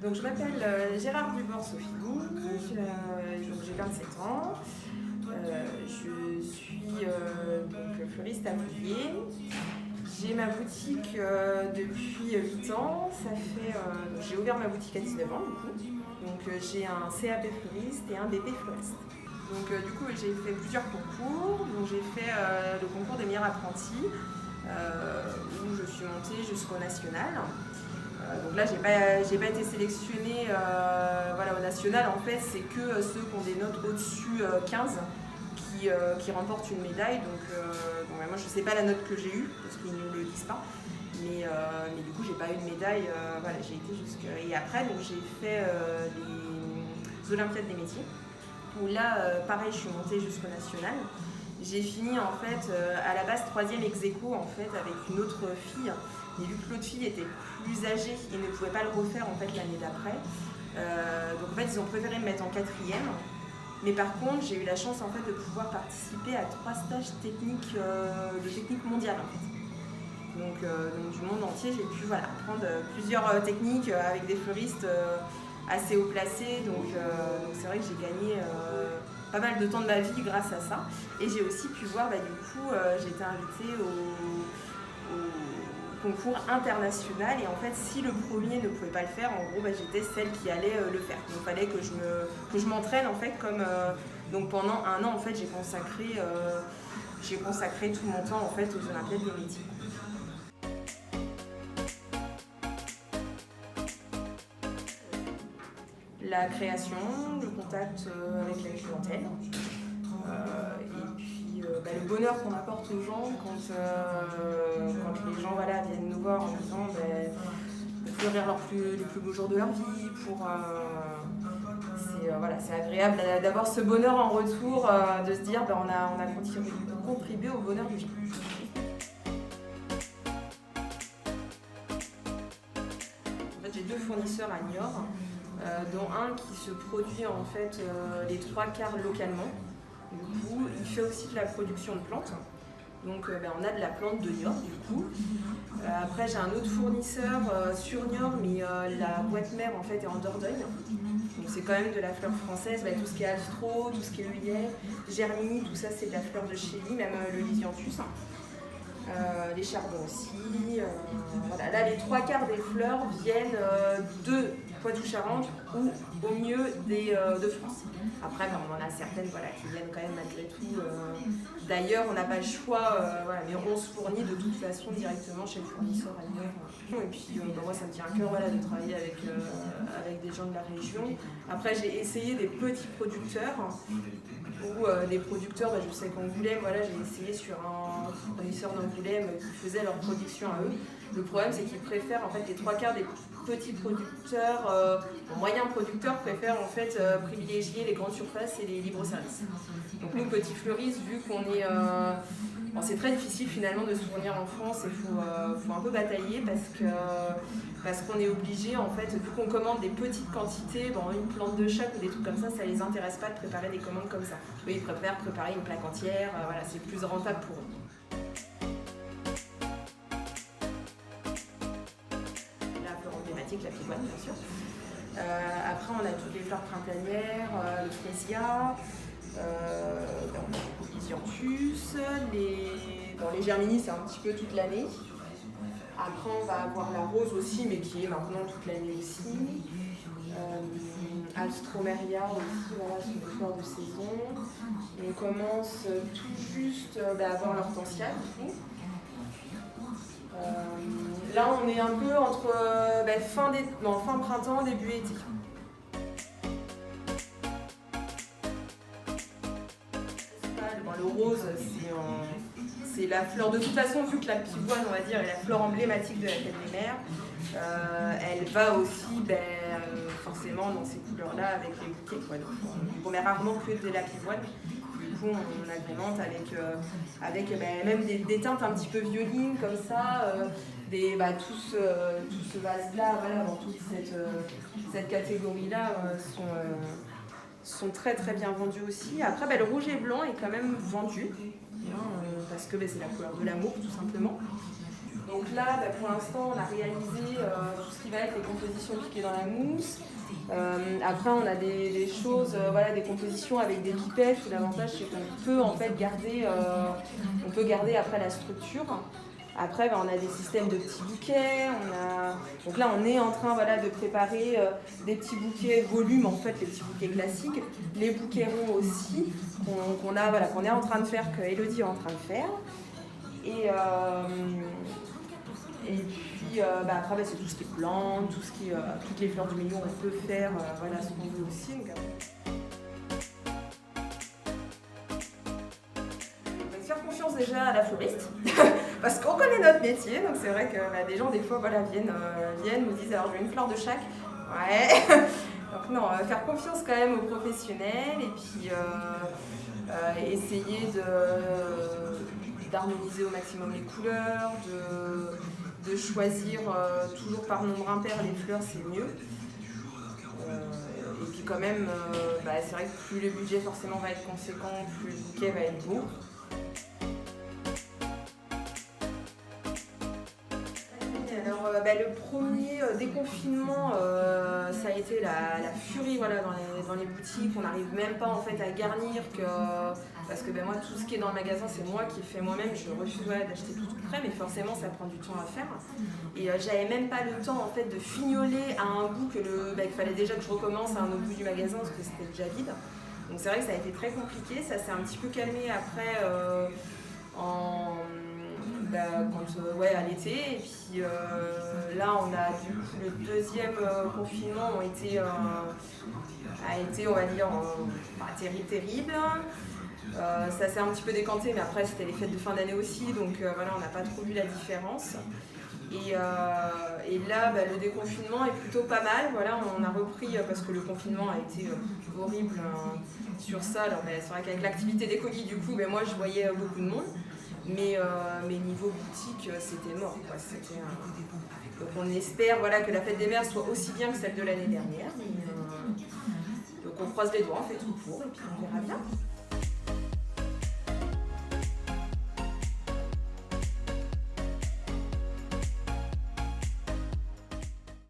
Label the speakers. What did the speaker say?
Speaker 1: Donc je m'appelle Gérard Dubord-Sophie, donc j'ai 27 ans, je suis donc fleuriste à Pouilly. J'ai ma boutique depuis 8 ans, j'ai ouvert ma boutique à 19 ans du coup. Donc j'ai un CAP fleuriste et un BP fleuriste. Donc du coup j'ai fait plusieurs concours, donc j'ai fait le concours des meilleurs apprentis où je suis montée jusqu'au national. Donc là, j'ai pas été sélectionnée au national. En fait, c'est que ceux qui ont des notes au-dessus 15 qui remportent une médaille. Donc moi, je ne sais pas la note que j'ai eue parce qu'ils ne le disent pas. Mais du coup, j'ai pas eu de médaille. J'ai été jusque. Et après, donc j'ai fait les Olympiades des métiers. Où là, pareil, je suis montée jusqu'au national. J'ai fini en fait à la base 3e ex aequo en fait avec une autre fille. Mais vu que l'autre fille était plus âgée et ne pouvait pas le refaire en fait l'année d'après, donc en fait ils ont préféré me mettre en 4e. Mais par contre j'ai eu la chance en fait de pouvoir participer à 3 stages techniques de technique mondiale en fait. Donc du monde entier j'ai pu apprendre plusieurs techniques avec des fleuristes assez haut placés. Donc c'est vrai que j'ai gagné pas mal de temps de ma vie grâce à ça. Et j'ai aussi pu voir j'ai été invitée au concours international et en fait si le premier ne pouvait pas le faire, en gros j'étais celle qui allait le faire. Donc il fallait que je m'entraîne en fait donc pendant 1 an en fait j'ai consacré tout mon temps en fait aux Olympiades des métiers. La création, le contact avec la clientèle et puis le bonheur qu'on apporte aux gens quand les gens viennent nous voir en disant de fleurir les plus beaux jours de leur vie. C'est agréable d'avoir ce bonheur en retour, de se dire on a contribué au bonheur du gens. En fait, j'ai 2 fournisseurs à Niort. Dont un qui se produit en fait les 3/4 localement. Du coup, il fait aussi de la production de plantes. Donc on a de la plante de Niort du coup. Après j'ai un autre fournisseur sur Niort, mais la boîte mère en fait est en Dordogne. Donc c'est quand même de la fleur française, tout ce qui est astro, tout ce qui est œillet, germini, tout ça c'est de la fleur de chez lui, même le lysianthus. Les chardons aussi. Là, les 3/4 des fleurs viennent de Poitou-Charentes ou au mieux de France. Après, on en a certaines qui viennent quand même malgré tout. D'ailleurs, on n'a pas le choix, mais on se fournit de toute façon directement chez le fournisseur ailleurs. Et puis, moi, ça me tient à cœur de travailler avec des gens de la région. Après, j'ai essayé des petits producteurs. Ou des producteurs, je sais qu'Angoulême, j'ai essayé sur un fournisseur d'Angoulême qui faisait leur production à eux. Le problème c'est qu'ils préfèrent en fait les 3/4 des petits producteurs, moyens producteurs préfèrent en fait privilégier les grandes surfaces et les libres services. Donc nous petits fleuristes, vu qu'on est c'est très difficile finalement de se fournir en France, il faut un peu batailler parce qu'on est obligé en fait, vu qu'on commande des petites quantités, une plante de chaque ou des trucs comme ça les intéresse pas de préparer des commandes comme ça. Eux ils préfèrent préparer une plaque entière, c'est plus rentable pour eux. La fleur emblématique, la pivoine bien sûr. Après on a toutes les fleurs printanières, le frésia. On a beaucoup de lysianthus, les germinis c'est un petit peu toute l'année. Après on va avoir la rose aussi, mais qui est maintenant toute l'année aussi. Alstroemeria aussi, c'est une fleur de saison. Et on commence tout juste à avoir l'hortensia du coup. Là on est un peu entre fin printemps, début été. Le rose, c'est la fleur de toute façon, vu que la pivoine, on va dire, est la fleur emblématique de la Canebière. Elle va aussi forcément dans ces couleurs-là avec les bouquets. Donc on met rarement que de la pivoine. Du coup, on agrémente avec même des teintes un petit peu violines comme ça. Tout ce vase-là, dans toute cette catégorie-là, sont très très bien vendus aussi. Après, le rouge et blanc est quand même vendu, parce que c'est la couleur de l'amour tout simplement. Donc là, pour l'instant, on a réalisé tout ce qui va être les compositions piquées dans la mousse. Après, on a des choses, voilà, des compositions avec des pipettes. L'avantage, c'est qu'on peut en fait garder, on peut garder après la structure. Après, on a des systèmes de petits bouquets. Donc là, on est en train, voilà, de préparer des petits bouquets volume, en fait, les petits bouquets classiques, les bouquets ronds aussi, qu'on est en train de faire, que Elodie est en train de faire. Et puis après, c'est tout ce qui est plantes, toutes les fleurs du milieu, on peut faire voilà, ce qu'on veut aussi. Donc, faire confiance déjà à la fleuriste, parce qu'on connaît notre métier, donc c'est vrai que des gens des fois voilà, viennent, nous disent alors je veux une fleur de chaque. Ouais. Donc non, faire confiance quand même aux professionnels et puis essayer d'harmoniser au maximum les couleurs, de choisir toujours par nombre impair les fleurs, c'est mieux. Et puis quand même, c'est vrai que plus le budget forcément va être conséquent, plus le bouquet va être beau. Alors le premier déconfinement, ça a été la furie voilà, dans les boutiques. On n'arrive même pas en fait à garnir parce que moi tout ce qui est dans le magasin c'est moi qui fais moi-même. Je refuse d'acheter tout prêt, mais forcément ça prend du temps à faire. Et j'avais même pas le temps en fait de fignoler à un bout qu'il fallait déjà que je recommence à un autre bout du magasin parce que c'était déjà vide. Donc c'est vrai que ça a été très compliqué. Ça s'est un petit peu calmé après à l'été. Et puis là, on a du coup le deuxième confinement a été, on va dire, terrible. Ça s'est un petit peu décanté, mais après c'était les fêtes de fin d'année aussi, donc voilà, on n'a pas trop vu la différence. Et là, le déconfinement est plutôt pas mal. Voilà, on a repris parce que le confinement a été horrible sur ça. Alors, c'est vrai qu'avec l'activité des colis, du coup, moi je voyais beaucoup de monde. Mais niveau boutique, c'était mort. Quoi. Donc on espère voilà, que la fête des mères soit aussi bien que celle de l'année dernière. Donc on croise les doigts, on fait tout pour et puis on verra bien.